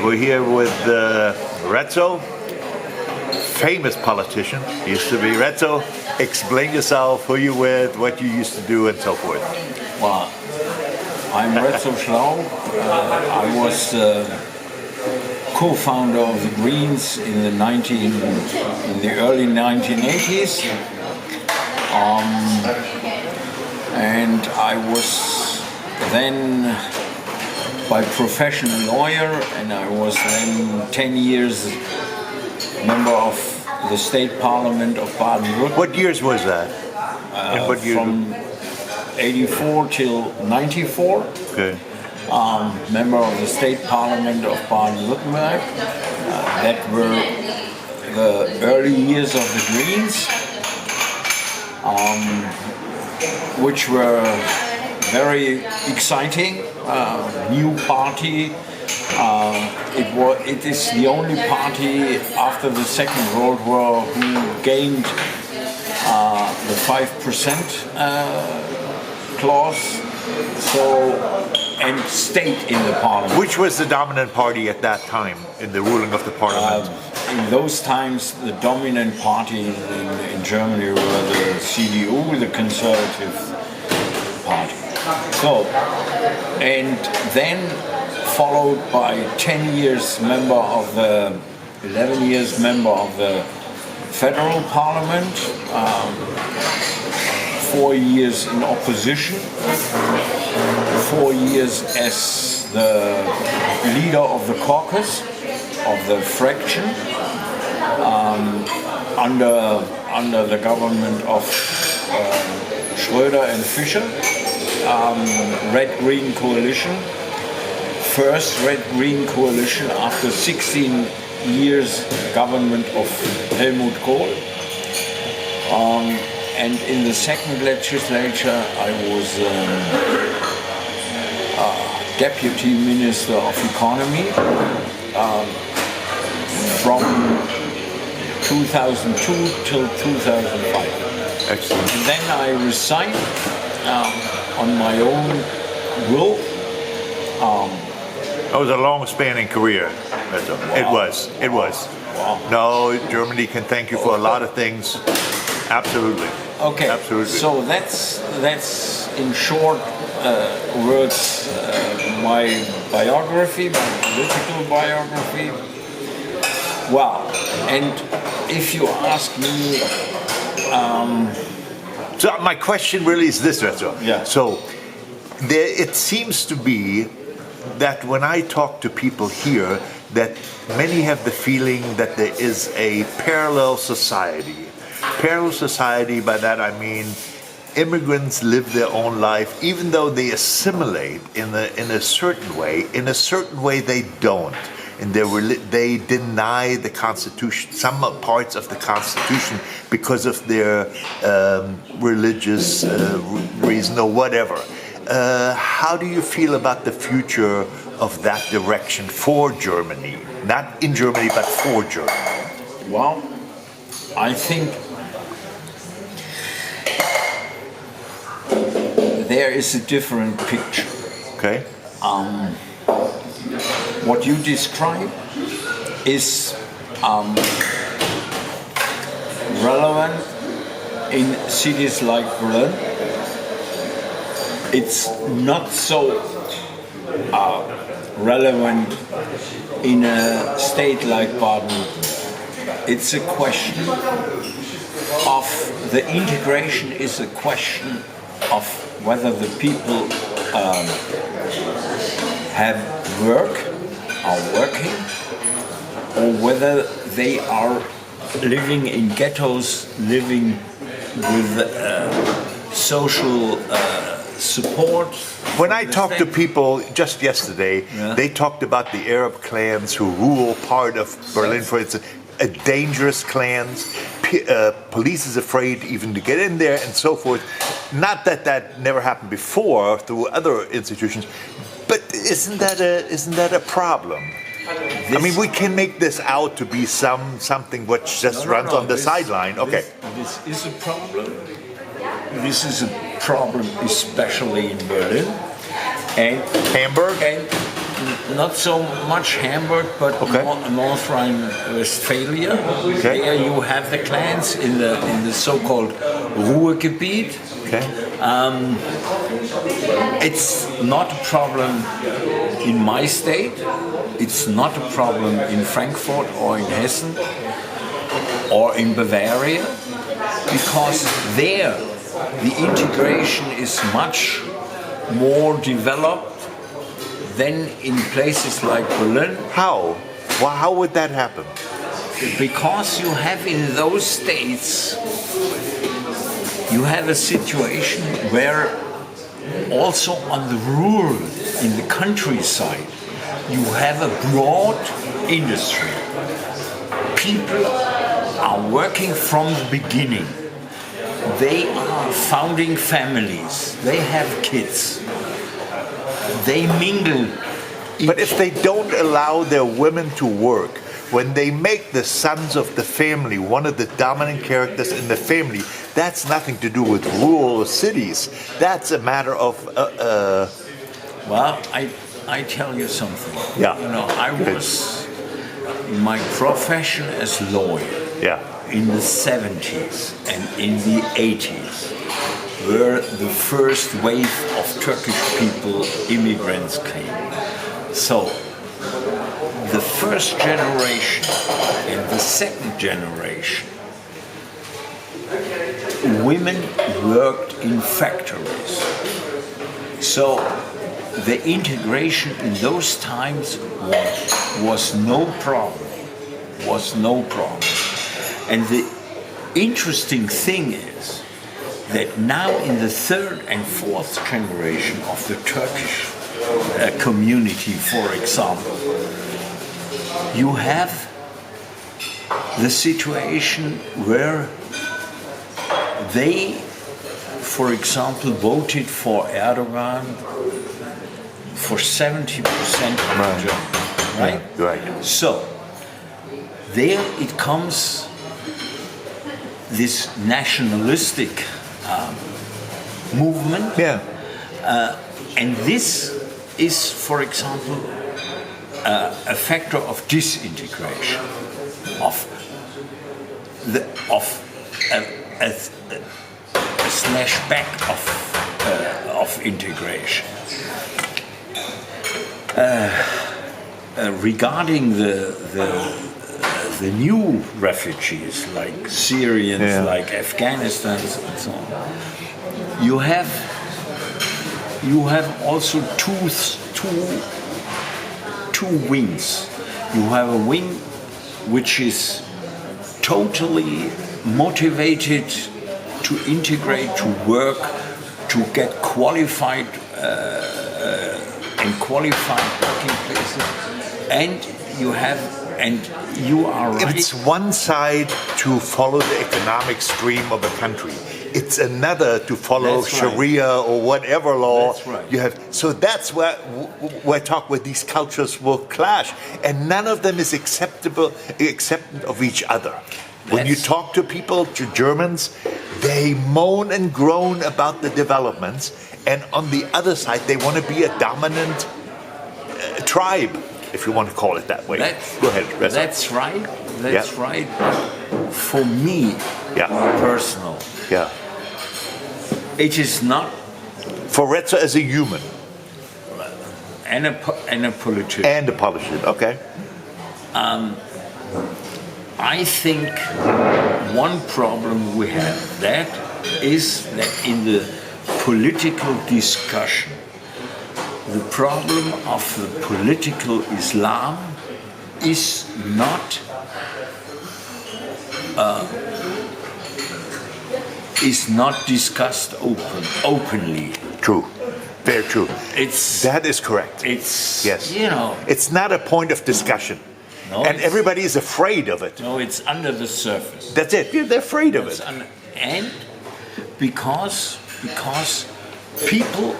We're here with Rezzo, famous politician. He used to be Rezzo. Explain yourself, who you with, what you used to do, and so forth. Well, I'm Rezzo Schlauch. I was co-founder of the Greens in the early 1980s, and I was then by profession a lawyer, and I was then 10 years member of the State Parliament of Baden-Württemberg. What years was that? From 84 till 94. Okay. Member of the State Parliament of Baden-Württemberg. That were the early years of the Greens, which were very exciting. New party. It is the only party after the Second World War who gained the 5% clause, and stayed in the parliament. Which was the dominant party at that time in the ruling of the parliament? In those times, the dominant party in Germany were the CDU, the Conservative Party. So, and then followed by 10 years member of the, 11 years member of the Federal Parliament, 4 years in opposition, 4 years as the leader of the caucus, of the fraction, under the government of Schröder and Fischer, Red-Green coalition, first Red-Green coalition after 16 years government of Helmut Kohl. And in the second legislature, I was Deputy Minister of Economy from 2002 till 2005. Excellent. And then I resigned on my own will. That was a long-spanning career. Rezzo. Wow. It was. Wow. No, Germany can thank you for a lot of things. Absolutely. Okay. Absolutely. So that's in short words my biography, my political biography. Wow. And if you ask me, so my question really is this, Rezzo. Yeah. So it seems to be that when I talk to people here, that many have the feeling that there is a parallel society. Parallel society, by that I mean immigrants live their own life, even though they assimilate in a certain way. In a certain way, they don't. And they deny the Constitution, some parts of the Constitution, because of their religious reason or whatever. How do you feel about the future of that direction for Germany? Not in Germany, but for Germany. well, I think there is a different picture. Okay. What you describe is relevant in cities like Berlin. It's not so relevant in a state like Baden-Württemberg. It's a question of the integration is a question of whether the people have work, are working, or whether they are living in ghettos, living with social support. When I talked to people just yesterday, they talked about the Arab clans who rule part of Berlin, for instance, dangerous clans. Police is afraid even to get in there and so forth. Not that that never happened before through other institutions, but isn't that a problem? I mean, we can make this out to be something which just runs on the sideline. Okay. This is a problem. This is a problem, especially in Berlin and Hamburg and not so much Hamburg, but Okay. North Rhine-Westphalia. Okay. There you have the clans in the so-called Ruhrgebiet. Okay. It's not a problem in my state. It's not a problem in Frankfurt or in Hessen or in Bavaria, because there the integration is much more developed than in places like Berlin. How? Well, how would that happen? Because you have in those states, you have a situation where also on the rural, in the countryside, you have a broad industry. People are working from the beginning. They are founding families. They have kids. They mingle. But if they don't allow their women to work, when they make the sons of the family one of the dominant characters in the family, that's nothing to do with rural cities. That's a matter of. Well, I tell you something. Yeah. You know, I was in my profession as lawyer. Yeah. In the 70s and in the 80s, where the first wave of Turkish people, immigrants, came. So, the first generation and the second generation, women worked in factories. So, the integration in those times was no problem. Was no problem. And the interesting thing is that now in the third and fourth generation of the Turkish community, for example, you have the situation where they, for example, voted for Erdogan for 70% of the Germans, right? Right. So, there it comes this nationalistic movement, Yeah. and this is, for example, a factor of disintegration, of a slashback of integration. Regarding the new refugees, like Syrians, Yeah. like Afghanistan, and so on, you have also two wings. You have a wing which is totally motivated to integrate, to work, to get qualified in qualified working places, and you are right. It's one side to follow the economic stream of a country. It's another to follow That's right. Sharia or whatever law That's right. you have. So that's where these cultures will clash, and none of them is acceptant of each other. When you talk to people, to Germans, they moan and groan about the developments, and on the other side, they want to be a dominant tribe, if you want to call it that way. Go ahead, Rezzo. That's right. That's Yeah. right. But for me, personal, it is not. For Rezzo as a human. And a politician. And a politician, okay. I think one problem we have is that in the political discussion, the problem of the political Islam is not discussed openly. True. Very true. That is correct. It's yes. You know, it's not a point of discussion. No, and everybody is afraid of it. No, it's under the surface. That's it. Yeah, they're afraid of it. And because people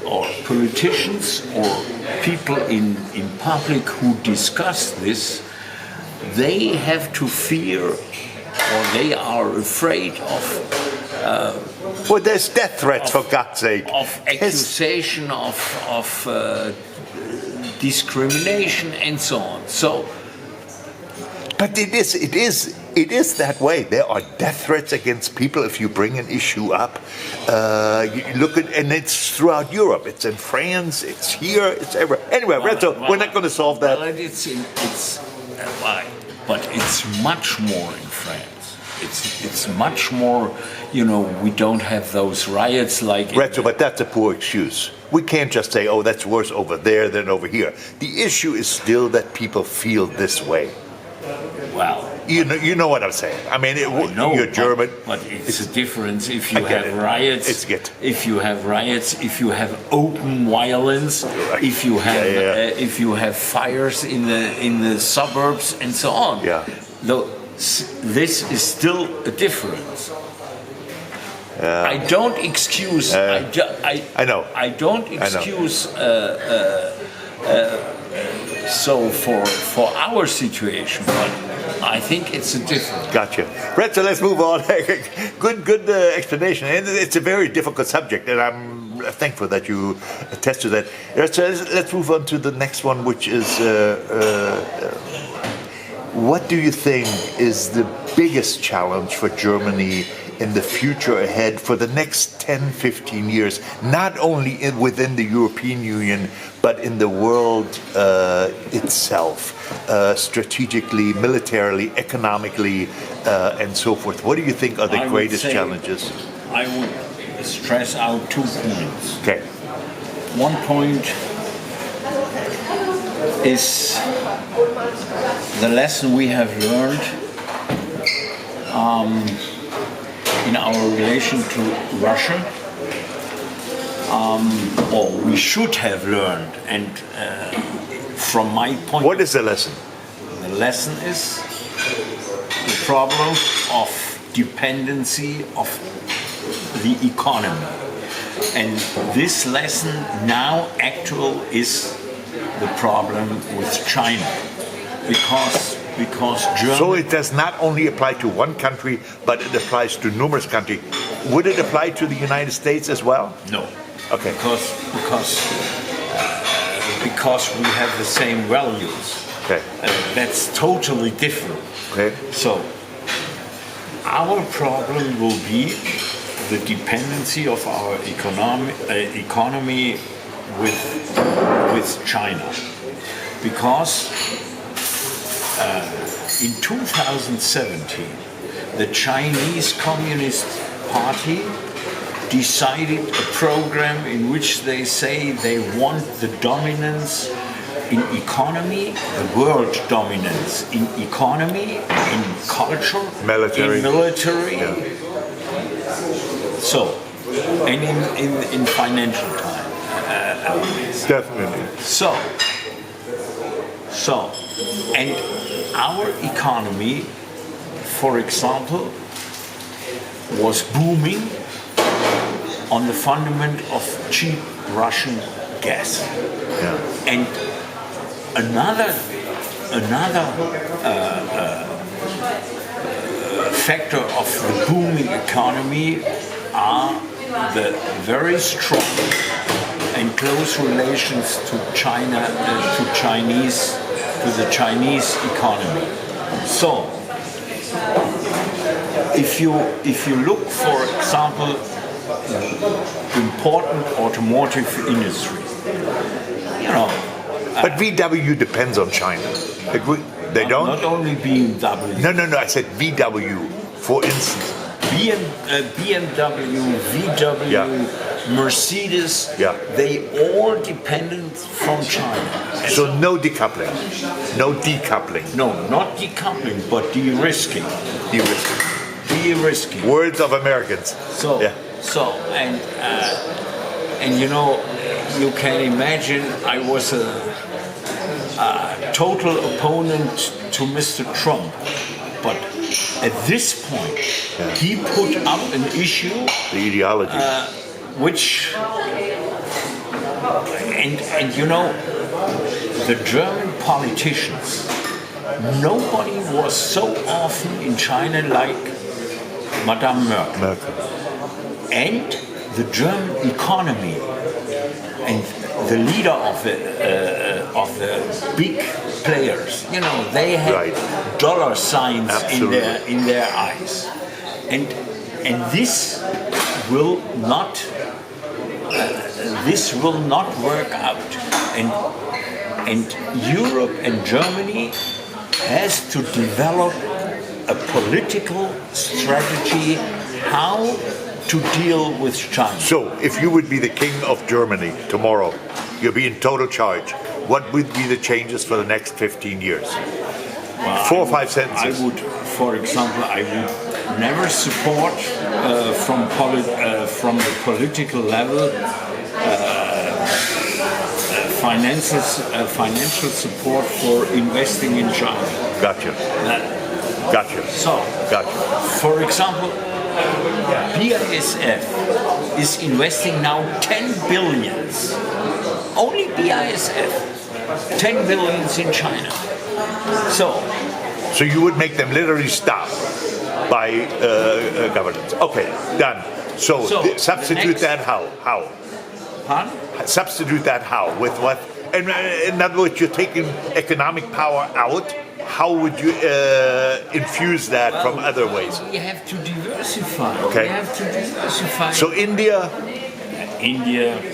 or politicians or people in public who discuss this, they have to fear or they are afraid of well, there's death threats, for God's sake. Of accusation, of discrimination, and so on. So, But it is that way. There are death threats against people if you bring an issue up. You look at, and it's throughout Europe. It's in France. It's here. It's everywhere. Anyway, Rezzo, we're not going to solve that. Well, but it's much more in France. It's much more. We don't have those riots like. Rezzo, but that's a poor excuse. We can't just say, "Oh, that's worse over there than over here." The issue is still that people feel this way. Well, you know what I'm saying. I mean, you're German, but it's a difference if you have riots. If you have riots, if you have open violence, Right. if you have fires in the suburbs and so on. Yeah. This is still a difference. I don't excuse. I know. I don't excuse. So for our situation, but I think it's a different. Gotcha. Rezzo, let's move on. good explanation. And it's a very difficult subject, and I'm thankful that you attest to that. Rezzo, let's move on to the next one, which is what do you think is the biggest challenge for Germany in the future ahead for the next 10, 15 years, not only within the European Union, but in the world itself, strategically, militarily, economically, and so forth? What do you think are the greatest challenges? I would stress out 2 points. Okay. One point is the lesson we have learned in our relation to Russia, or we should have learned, and from my point What is the lesson? the lesson is the problem of dependency of the economy. And this lesson now actual is the problem with China, because Germany. So it does not only apply to one country, but it applies to numerous countries. Would it apply to the United States as well? No. Okay. Because we have the same values. Okay. That's totally different. Okay. So our problem will be the dependency of our economy with China, because in 2017 the Chinese Communist Party decided a program in which they say they want the dominance in economy, the world dominance in economy, in culture, Military. in military. Yeah. So, and in financial time. Definitely. So, and our economy, for example, was booming on the fundament of cheap Russian gas. Yeah. And another factor of the booming economy are the very strong and close relations to China, to the Chinese economy. So, if you look, for example, important automotive industry, But VW depends on China. They don't? not only BMW. No. I said VW, for instance. BMW, VW, Yeah. Mercedes, Yeah. they all dependent from China. So no decoupling. No decoupling. No, not decoupling, but de-risking. De-risking. De-risking. Words of Americans. So, Yeah. and you can imagine I was a total opponent to Mr. Trump, but at this point he put up an issue The ideology. which, and the German politicians, nobody was so often in China like Madame Merkel. Merkel. And the German economy and the leader of the big players, they have Right. dollar signs Absolutely. in their eyes, and this will not work out, and Europe and Germany has to develop a political strategy how to deal with China. So, if you would be the king of Germany tomorrow, you'll be in total charge. What would be the changes for the next 15 years? Well, 4 or 5 sentences. I would, for example, never support from the political level financial support for investing in China. Gotcha. Gotcha. So, Gotcha. for example, BASF is investing now 10 billions, only BASF, 10 billions in China. So you would make them literally stop by governance. Okay, done. So substitute that how? How? Pardon? Substitute that how? With what? And in other words, you're taking economic power out. How would you infuse that from other ways? We have to diversify. Okay. We have to diversify. So India.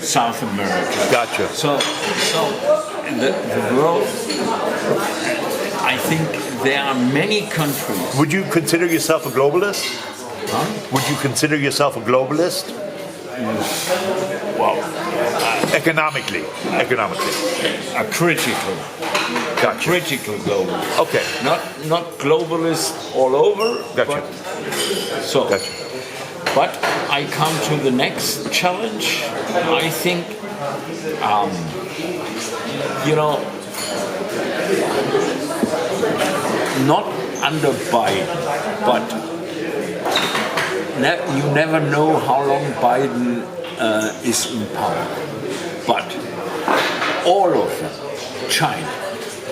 South America. Gotcha. So the world, I think there are many countries. Would you consider yourself a globalist? Huh? Would you consider yourself a globalist? Well, Economically. a critical Gotcha. globalist. Okay. Not globalist all over. Gotcha. Gotcha. But I come to the next challenge. I think, not under Biden, but you never know how long Biden is in power. But all of them, China,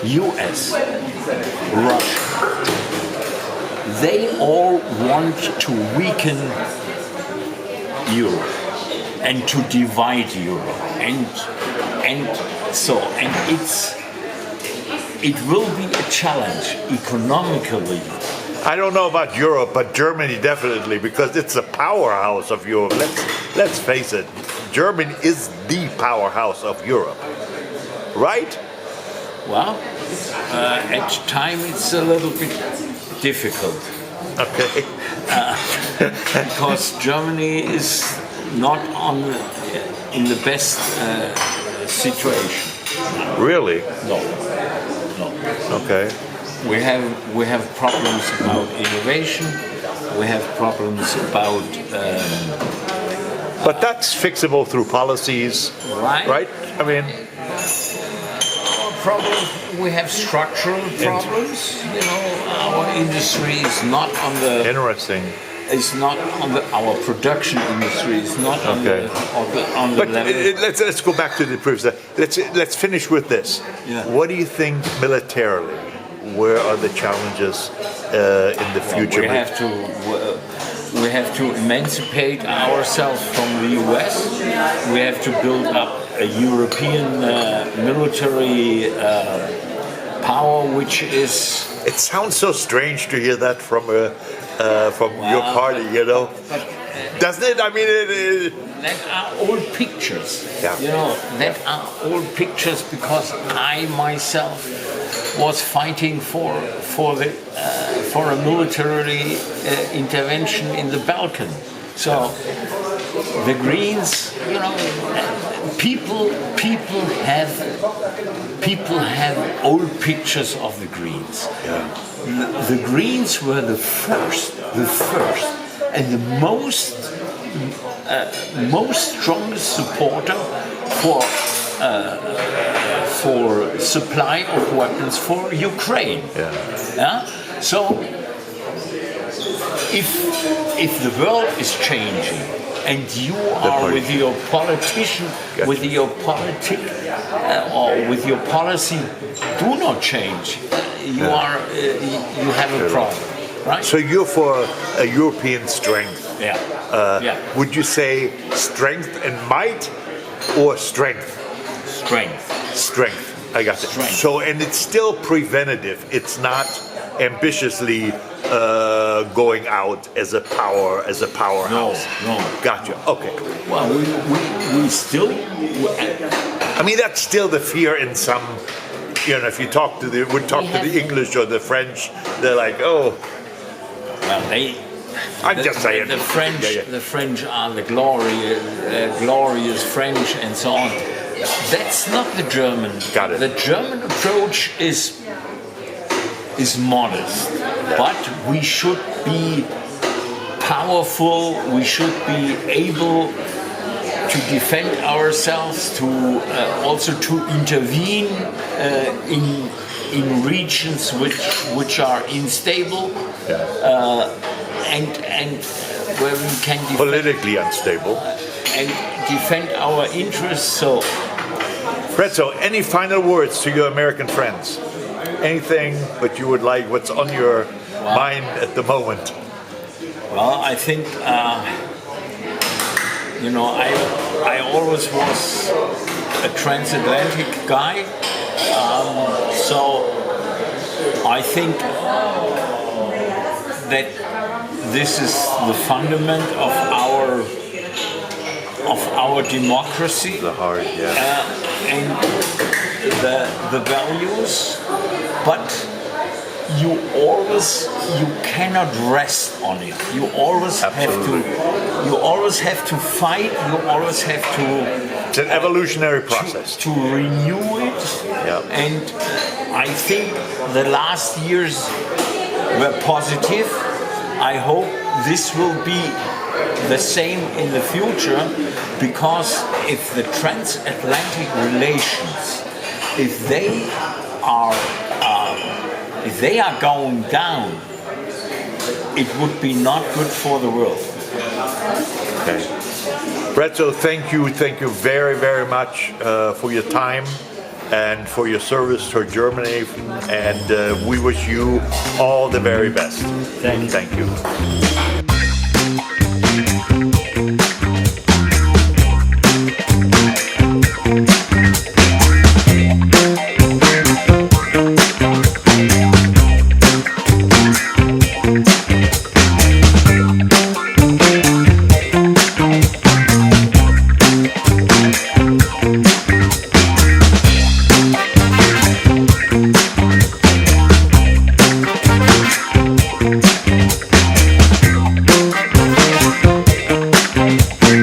US, Russia, they all want to weaken Europe and to divide Europe, and it will be a challenge economically. I don't know about Europe, but Germany definitely, because it's the powerhouse of Europe. Let's face it, Germany is the powerhouse of Europe, right? Well, at time it's a little bit difficult. Okay. Because Germany is not in the best situation. Really? No. Okay. We have problems about innovation. We have problems about. But that's fixable through policies, right? I mean, we have structural problems. Our industry is not on the. Interesting. It's not on the. Our production industry is not on the But level. let's go back to the previous. Let's finish with this. Yeah. What do you think militarily? Where are the challenges in the future? We have to emancipate ourselves from the US. We have to build up a European military power, which is. It sounds so strange to hear that from your party, doesn't it? I mean, that are old pictures. Yeah. That are old pictures because I myself was fighting for a military intervention in the Balkan. So the Greens, people have old pictures of the Greens. Yeah. The Greens were the first, and the most strongest supporter for supply of weapons for Ukraine. Yeah? So if the world is changing and you are with your politician, with your or with your policy, do not change. You have a problem, right? So you're for a European strength. Yeah. Would you say strength and might, or strength? Strength. Strength. I got it. Strength. So, and it's still preventative. It's not ambitiously going out as a powerhouse. No. Gotcha. Okay. Well, we still. I mean, that's still the fear in some. You know, if you talk to the English or the French, they're like, oh. Well, I'm just saying. The French, the French are the glorious French and so on. That's not the German. Got it. The German approach is modest, but we should be powerful. We should be able to defend ourselves, to also to intervene in regions which are unstable, and where we can defend, politically unstable, and defend our interests. So, Rezzo, any final words to your American friends? Anything that you would like? What's on your mind at the moment? Well, I think I always was a transatlantic guy, so I think that this is the fundament of our democracy. The heart, And the values, but you cannot rest on it. You always have to fight. You always have to. It's an evolutionary process to renew it. And I think the last years were positive. I hope this will be the same in the future, because if the transatlantic relations, if they are going down, it would be not good for the world. Okay. Rezzo, thank you very, very much for your time and for your service to Germany, and we wish you all the very best. Thank you. Thank you.